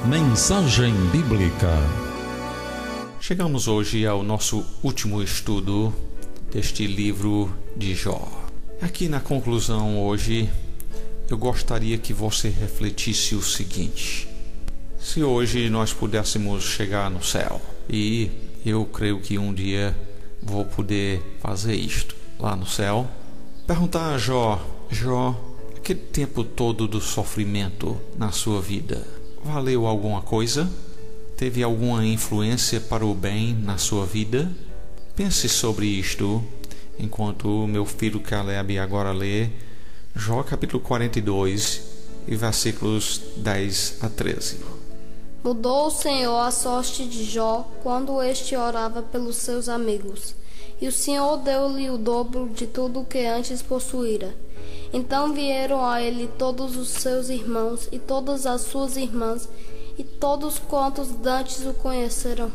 Mensagem Bíblica. Chegamos hoje ao nosso último estudo deste livro de Jó. Aqui na conclusão hoje, eu gostaria que você refletisse o seguinte: se hoje nós pudéssemos chegar no céu, e eu creio que um dia vou poder fazer isto lá no céu, perguntar a Jó, aquele tempo todo do sofrimento na sua vida, valeu alguma coisa? Teve alguma influência para o bem na sua vida? Pense sobre isto enquanto o meu filho Caleb agora lê Jó capítulo 42 e versículos 10 a 13. Mudou o Senhor a sorte de Jó quando este orava pelos seus amigos, e o Senhor deu-lhe o dobro de tudo o que antes possuíra. Então vieram a ele todos os seus irmãos e todas as suas irmãs, e todos quantos dantes o conheceram,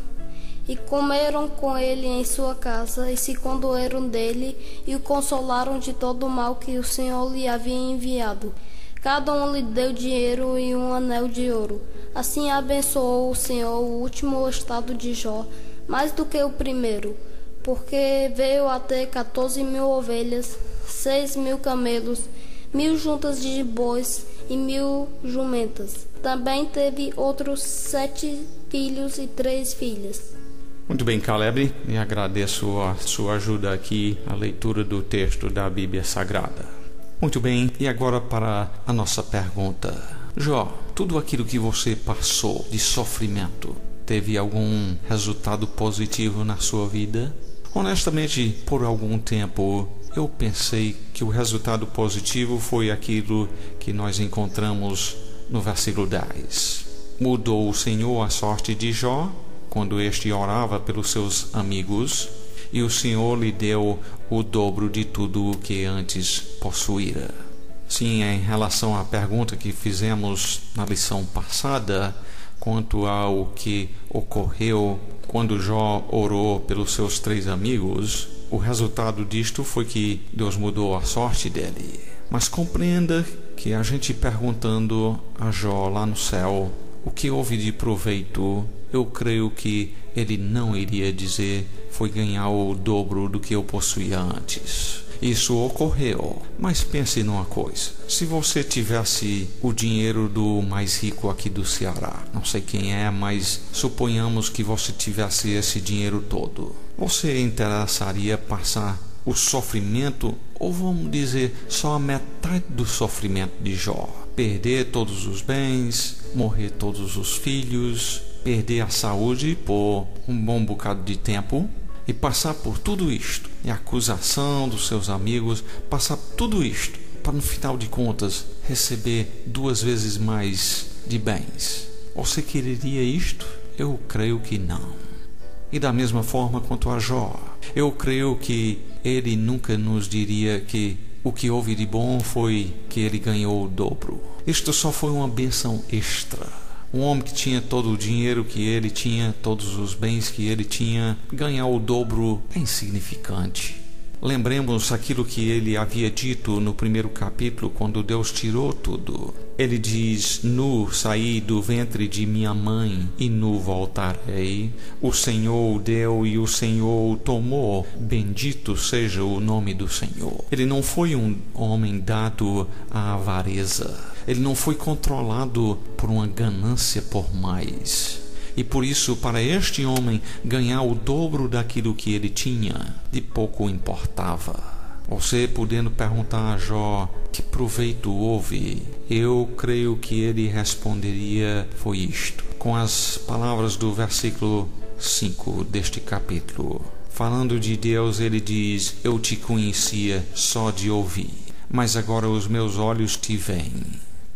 e comeram com ele em sua casa, e se condoeram dele, e o consolaram de todo o mal que o Senhor lhe havia enviado. Cada um lhe deu dinheiro e um anel de ouro. Assim abençoou o Senhor o último estado de Jó, mais do que o primeiro, porque veio a ter 14.000 ovelhas, 6.000 camelos, 1.000 juntas de bois e 1.000 jumentas. Também teve outros 7 filhos e 3 filhas. Muito bem, Caleb, e agradeço a sua ajuda aqui na leitura do texto da Bíblia Sagrada. Muito bem, e agora para a nossa pergunta. Jó, tudo aquilo que você passou de sofrimento, teve algum resultado positivo na sua vida? Honestamente, por algum tempo, eu pensei que o resultado positivo foi aquilo que nós encontramos no versículo 10. Mudou o Senhor a sorte de Jó quando este orava pelos seus amigos, e o Senhor lhe deu o dobro de tudo o que antes possuíra. Sim, em relação à pergunta que fizemos na lição passada, quanto ao que ocorreu quando Jó orou pelos seus 3 amigos, o resultado disto foi que Deus mudou a sorte dele. Mas compreenda que a gente perguntando a Jó lá no céu o que houve de proveito, eu creio que ele não iria dizer foi ganhar o dobro do que eu possuía antes. Isso ocorreu, mas pense numa coisa: se você tivesse o dinheiro do mais rico aqui do Ceará, não sei quem é, mas suponhamos que você tivesse esse dinheiro todo, você interessaria passar o sofrimento, ou vamos dizer, só a metade do sofrimento de Jó? Perder todos os bens, morrer todos os filhos, perder a saúde por um bom bocado de tempo, e passar por tudo isto, e a acusação dos seus amigos, passar por tudo isto, para no final de contas receber 2 vezes mais de bens. Você quereria isto? Eu creio que não. E da mesma forma quanto a Jó, eu creio que ele nunca nos diria que o que houve de bom foi que ele ganhou o dobro. Isto só foi uma bênção extra. Um homem que tinha todo o dinheiro que ele tinha, todos os bens que ele tinha, ganhar o dobro é insignificante. Lembremos aquilo que ele havia dito no primeiro capítulo, quando Deus tirou tudo. Ele diz: nu saí do ventre de minha mãe e nu voltarei. O Senhor o deu e o Senhor o tomou. Bendito seja o nome do Senhor. Ele não foi um homem dado à avareza. Ele não foi controlado por uma ganância por mais. E por isso, para este homem ganhar o dobro daquilo que ele tinha, de pouco importava. Você podendo perguntar a Jó que proveito houve, eu creio que ele responderia foi isto, com as palavras do versículo 5 deste capítulo. Falando de Deus, ele diz: eu te conhecia só de ouvir, mas agora os meus olhos te veem.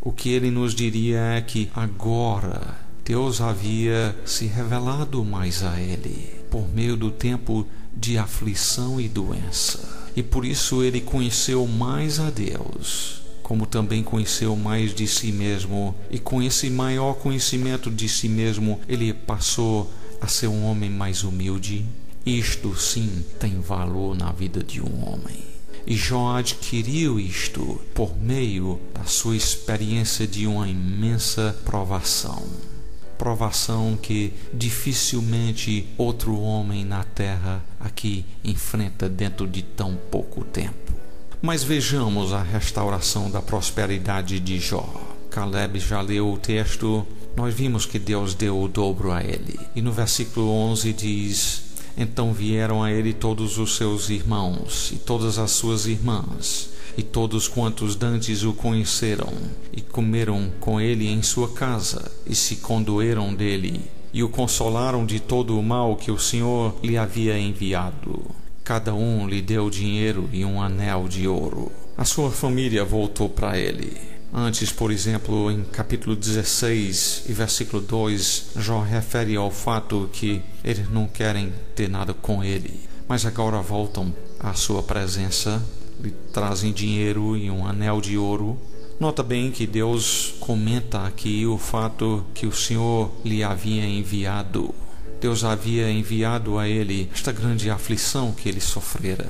O que ele nos diria é que agora Deus havia se revelado mais a ele por meio do tempo de aflição e doença. E por isso ele conheceu mais a Deus, como também conheceu mais de si mesmo. E com esse maior conhecimento de si mesmo, ele passou a ser um homem mais humilde. Isto sim tem valor na vida de um homem. E Jó adquiriu isto por meio da sua experiência de uma imensa provação. provação que dificilmente outro homem na terra aqui enfrenta dentro de tão pouco tempo. Mas vejamos a restauração da prosperidade de Jó. Caleb já leu o texto, nós vimos que Deus deu o dobro a ele. E no versículo 11 diz: então vieram a ele todos os seus irmãos e todas as suas irmãs, e todos quantos dantes o conheceram, e comeram com ele em sua casa, e se condoeram dele, e o consolaram de todo o mal que o Senhor lhe havia enviado. Cada um lhe deu dinheiro e um anel de ouro. A sua família voltou para ele. Antes, por exemplo, em capítulo 16 e versículo 2, Jó refere ao fato que eles não querem ter nada com ele, mas agora voltam à sua presença, lhe trazem dinheiro e um anel de ouro. Nota bem que Deus comenta aqui o fato que o Senhor lhe havia enviado. Deus havia enviado a ele esta grande aflição que ele sofrera.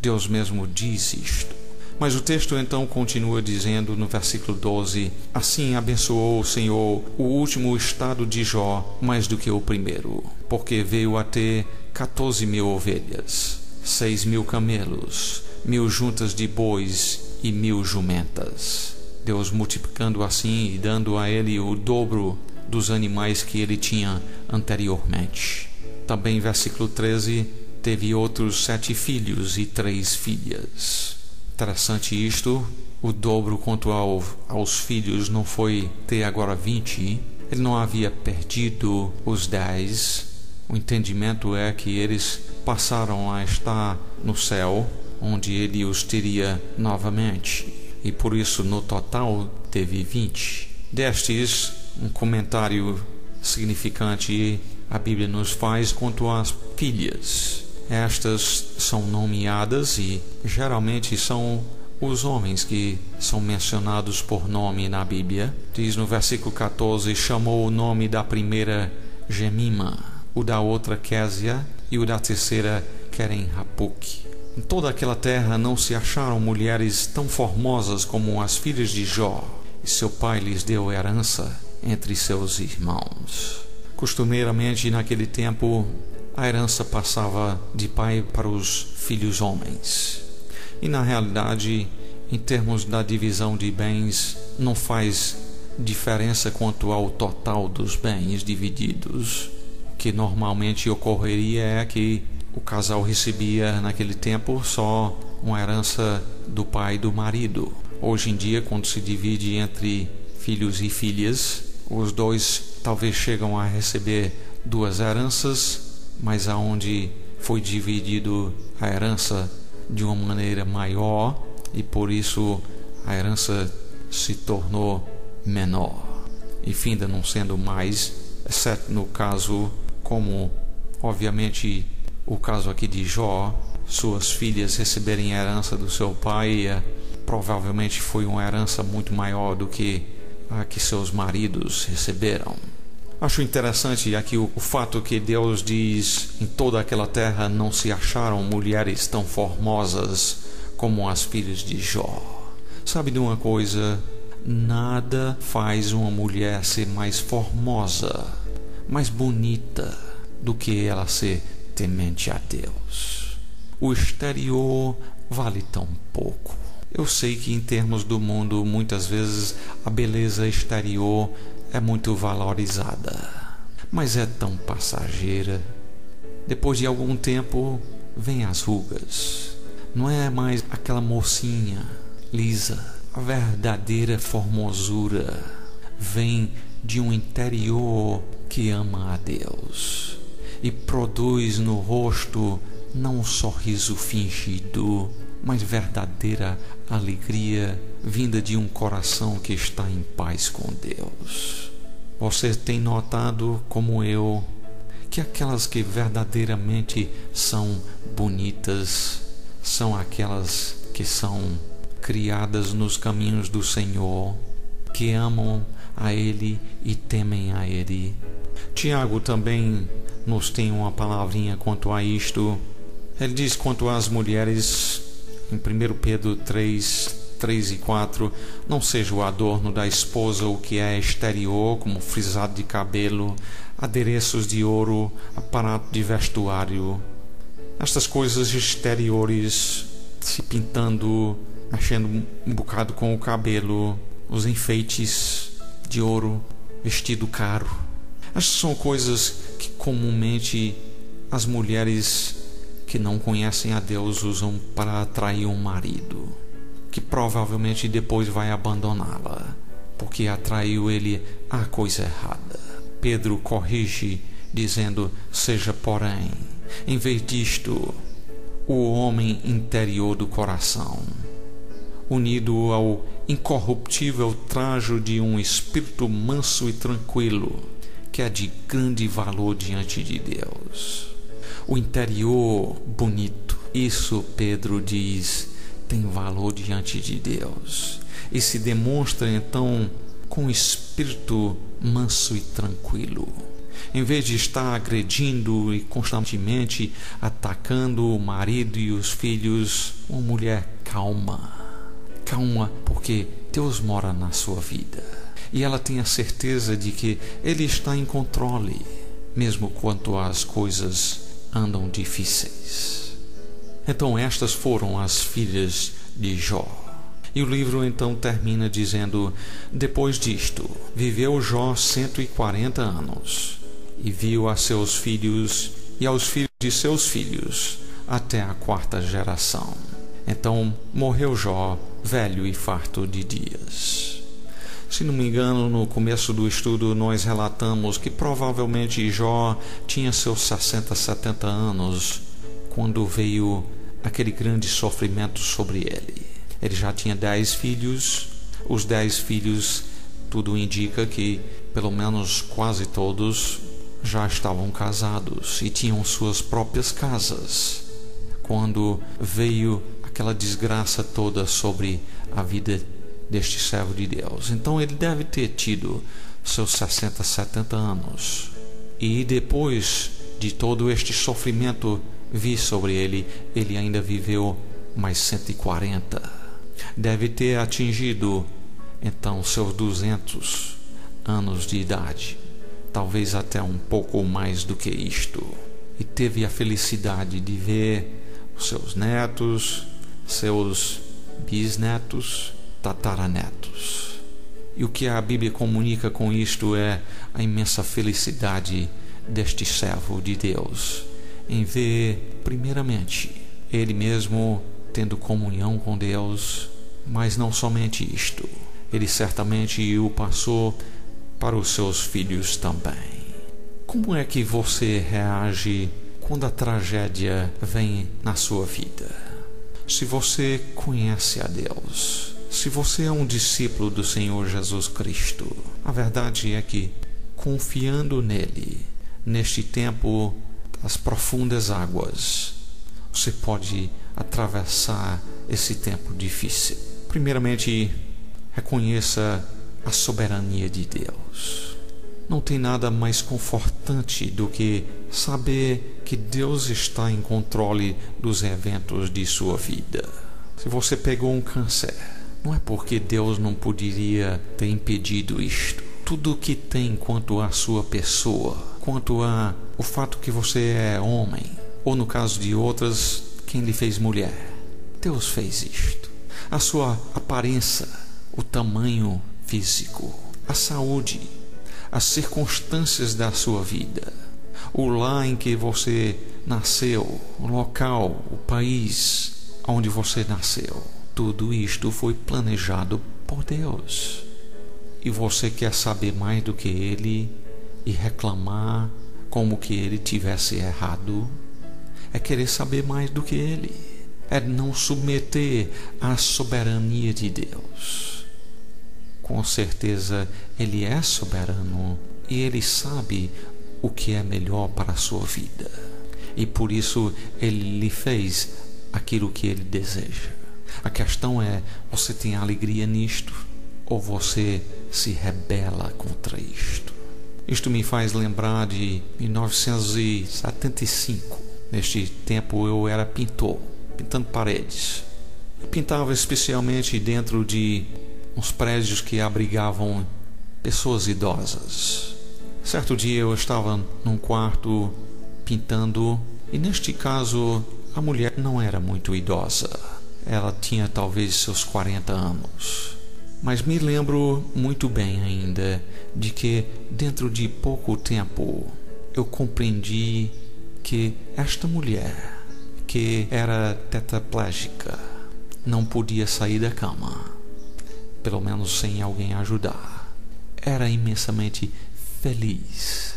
Deus mesmo diz isto. Mas o texto então continua dizendo no versículo 12: assim abençoou o Senhor o último estado de Jó mais do que o primeiro, porque veio a ter 14.000 ovelhas, 6.000 camelos, 1.000 juntas de bois e 1.000 jumentas. Deus multiplicando assim e dando a ele o dobro dos animais que ele tinha anteriormente. Também versículo 13: teve outros 7 filhos e 3 filhas. Interessante isto, o dobro quanto aos filhos não foi ter agora 20, ele não havia perdido os 10. O entendimento é que eles passaram a estar no céu, onde ele os teria novamente, e por isso no total teve 20. Destes, um comentário significante a Bíblia nos faz quanto às filhas. Estas são nomeadas e geralmente são os homens que são mencionados por nome na Bíblia. Diz no versículo 14: chamou o nome da primeira Jemima, o da outra Késia e o da terceira Queren-Hapuque. Em toda aquela terra não se acharam mulheres tão formosas como as filhas de Jó, e seu pai lhes deu herança entre seus irmãos. Costumeiramente naquele tempo a herança passava de pai para os filhos homens. E na realidade, em termos da divisão de bens, não faz diferença quanto ao total dos bens divididos. O que normalmente ocorreria é que o casal recebia naquele tempo só uma herança do pai e do marido. Hoje em dia, quando se divide entre filhos e filhas, os dois talvez chegam a receber 2 heranças, mas aonde foi dividido a herança de uma maneira maior e por isso a herança se tornou menor, e finda não sendo mais, exceto no caso, como obviamente o caso aqui de Jó, suas filhas receberem a herança do seu pai, provavelmente foi uma herança muito maior do que a que seus maridos receberam. Acho interessante aqui o fato que Deus diz: em toda aquela terra não se acharam mulheres tão formosas como as filhas de Jó. Sabe de uma coisa? Nada faz uma mulher ser mais formosa, mais bonita, do que ela ser temente a Deus. O exterior vale tão pouco. Eu sei que em termos do mundo, muitas vezes a beleza exterior é muito valorizada, mas é tão passageira. Depois de algum tempo, vem as rugas. Não é mais aquela mocinha lisa. A verdadeira formosura vem de um interior que ama a Deus e produz no rosto não um sorriso fingido, mas verdadeira alegria vinda de um coração que está em paz com Deus. Você tem notado, como eu, que aquelas que verdadeiramente são bonitas são aquelas que são criadas nos caminhos do Senhor, que amam a Ele e temem a Ele. Tiago também nos tem uma palavrinha quanto a isto. Ele diz quanto às mulheres, em 1 Pedro 3, 3 e 4, não seja o adorno da esposa o que é exterior, como frisado de cabelo, adereços de ouro, aparato de vestuário. Estas coisas exteriores, se pintando, mexendo um bocado com o cabelo, os enfeites de ouro, vestido caro. Estas são coisas que comumente as mulheres que não conhecem a Deus usam para atrair um marido, que provavelmente depois vai abandoná-la, porque atraiu ele à coisa errada. Pedro corrige, dizendo: seja, porém, em vez disto, o homem interior do coração, unido ao incorruptível trajo de um espírito manso e tranquilo, que é de grande valor diante de Deus. O interior bonito, isso Pedro diz, tem valor diante de Deus, e se demonstra então com espírito manso e tranquilo. Em vez de estar agredindo e constantemente atacando o marido e os filhos, uma mulher calma. Calma, porque Deus mora na sua vida e ela tem a certeza de que Ele está em controle, mesmo quando as coisas andam difíceis. Então estas foram as filhas de Jó. E o livro então termina dizendo: depois disto, viveu Jó 140 anos, e viu a seus filhos e aos filhos de seus filhos, até a 4ª geração. Então morreu Jó, velho e farto de dias. Se não me engano, no começo do estudo nós relatamos que provavelmente Jó tinha seus 60, 70 anos quando veio aquele grande sofrimento sobre ele. Ele já tinha 10 filhos. Os 10 filhos, tudo indica que pelo menos quase todos já estavam casados e tinham suas próprias casas, quando veio aquela desgraça toda sobre a vida deste servo de Deus. Então ele deve ter tido seus 60, 70 anos. E depois de todo este sofrimento vir sobre ele, ele ainda viveu mais 140. Deve ter atingido então seus 200 anos de idade, talvez até um pouco mais do que isto. E teve a felicidade de ver os seus netos, seus bisnetos, tataranetos. E o que a Bíblia comunica com isto é a imensa felicidade deste servo de Deus em ver, primeiramente, ele mesmo tendo comunhão com Deus, mas não somente isto, ele certamente o passou para os seus filhos também. Como é que você reage quando a tragédia vem na sua vida? Se você conhece a Deus, se você é um discípulo do Senhor Jesus Cristo, a verdade é que, confiando nele, neste tempo das profundas águas, você pode atravessar esse tempo difícil. Primeiramente, reconheça a soberania de Deus. Não tem nada mais confortante do que saber que Deus está em controle dos eventos de sua vida. Se você pegou um câncer, não é porque Deus não poderia ter impedido isto. Tudo o que tem quanto à sua pessoa, quanto a o fato que você é homem, ou no caso de outras, quem lhe fez mulher, Deus fez isto. A sua aparência, o tamanho físico, a saúde, as circunstâncias da sua vida, o lar em que você nasceu, o local, o país onde você nasceu, tudo isto foi planejado por Deus. E você quer saber mais do que Ele e reclamar como que Ele tivesse errado? É querer saber mais do que Ele. É não submeter à soberania de Deus. Com certeza Ele é soberano e Ele sabe o que é melhor para a sua vida. E por isso Ele lhe fez aquilo que Ele deseja. A questão é, você tem alegria nisto ou você se rebela contra isto? Isto me faz lembrar de 1975. Neste tempo eu era pintor, pintando paredes. Pintava especialmente dentro de uns prédios que abrigavam pessoas idosas. Certo dia eu estava num quarto pintando, e neste caso a mulher não era muito idosa. Ela tinha talvez seus 40 anos. Mas me lembro muito bem ainda de que dentro de pouco tempo eu compreendi que esta mulher, que era tetraplégica, não podia sair da cama, pelo menos sem alguém ajudar. Era imensamente feliz.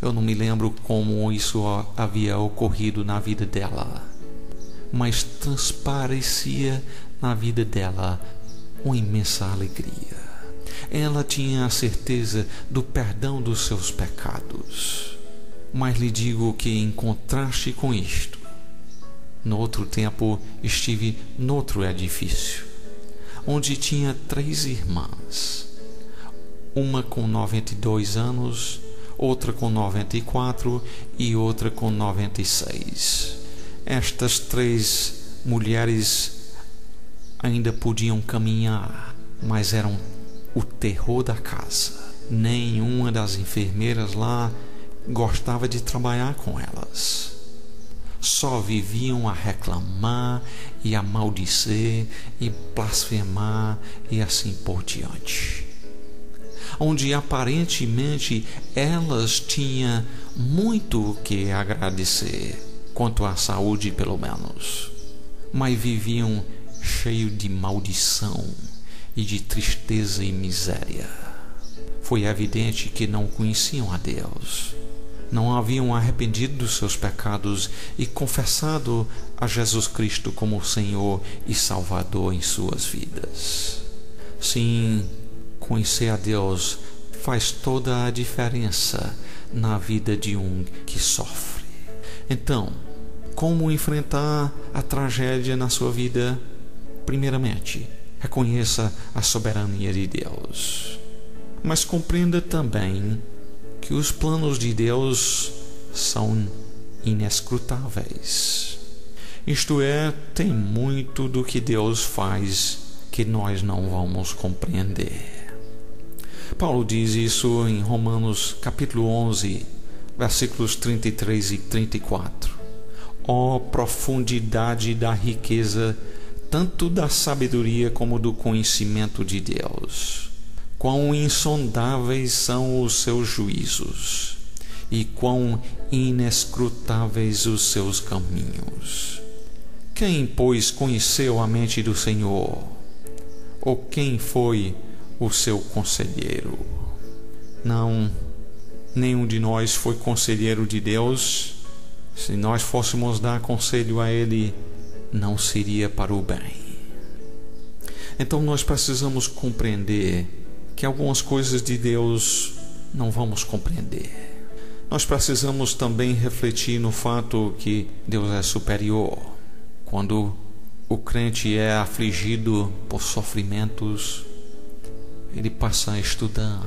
Eu não me lembro como isso havia ocorrido na vida dela, mas transparecia na vida dela uma imensa alegria. Ela tinha a certeza do perdão dos seus pecados. Mas lhe digo que, em contraste com isto, no outro tempo estive noutro edifício, onde tinha 3 irmãs, uma com 92 anos, outra com 94 e outra com 96. Estas 3 mulheres ainda podiam caminhar, mas eram o terror da casa. Nenhuma das enfermeiras lá gostava de trabalhar com elas. Só viviam a reclamar e a maldizer e blasfemar e assim por diante. Onde aparentemente elas tinham muito o que agradecer, quanto à saúde pelo menos, mas viviam cheio de maldição e de tristeza e miséria. Foi evidente que não conheciam a Deus, não haviam arrependido dos seus pecados e confessado a Jesus Cristo como Senhor e Salvador em suas vidas. Sim, conhecer a Deus faz toda a diferença na vida de um que sofre. Então, como enfrentar a tragédia na sua vida? Primeiramente, reconheça a soberania de Deus, mas compreenda também que os planos de Deus são inescrutáveis. Isto é, tem muito do que Deus faz que nós não vamos compreender. Paulo diz isso em Romanos capítulo 11, versículos 33 e 34. Ó profundidade da riqueza, tanto da sabedoria como do conhecimento de Deus! Quão insondáveis são os seus juízos, e quão inescrutáveis os seus caminhos! Quem, pois, conheceu a mente do Senhor? Ou quem foi o seu conselheiro? Não, nenhum de nós foi conselheiro de Deus. Se nós fôssemos dar conselho a Ele, não seria para o bem. Então nós precisamos compreender que algumas coisas de Deus não vamos compreender. Nós precisamos também refletir no fato que Deus é superior. Quando o crente é afligido por sofrimentos, ele passa a estudar,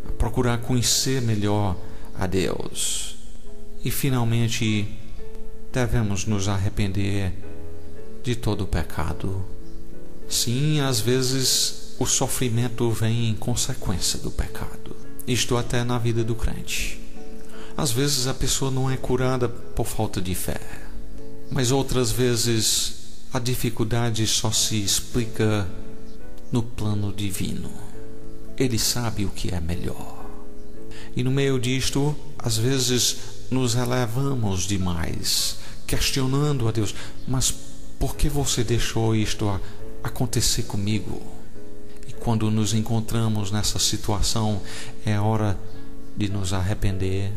a procurar conhecer melhor a Deus. E finalmente devemos nos arrepender de todo o pecado. Sim, às vezes o sofrimento vem em consequência do pecado. Isto até na vida do crente. Às vezes a pessoa não é curada por falta de fé, mas outras vezes a dificuldade só se explica no plano divino. Ele sabe o que é melhor. E no meio disto, às vezes nos elevamos demais, questionando a Deus: mas por que você deixou isto acontecer comigo? E quando nos encontramos nessa situação, é hora de nos arrepender.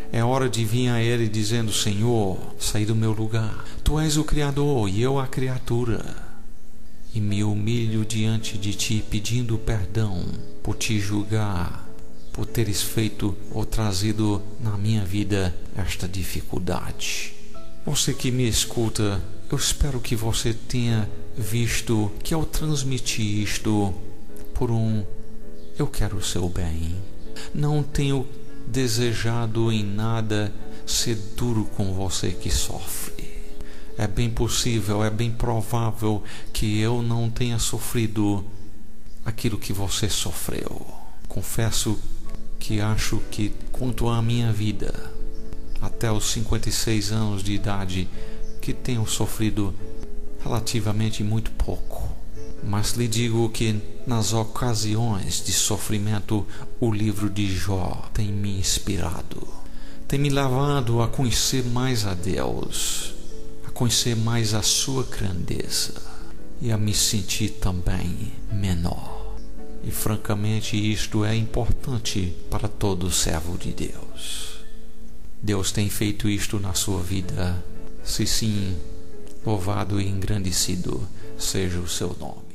É hora de vir a Ele dizendo: Senhor, saí do meu lugar. Tu és o Criador e eu a criatura. E me humilho diante de Ti, pedindo perdão por Te julgar, por teres feito ou trazido na minha vida esta dificuldade. Você que me escuta, eu espero que você tenha visto que ao transmitir isto por eu quero o seu bem, não tenho desejado em nada ser duro com você que sofre. é bem possível, é bem provável que eu não tenha sofrido aquilo que você sofreu. Confesso que acho que, quanto à minha vida, até os 56 anos de idade, que tenho sofrido relativamente muito pouco. Mas lhe digo que nas ocasiões de sofrimento, o livro de Jó tem me inspirado, tem me levado a conhecer mais a Deus, a conhecer mais a sua grandeza e a me sentir também menor. E francamente isto é importante para todo servo de Deus. Deus tem feito isto na sua vida? Se sim, louvado e engrandecido seja o seu nome.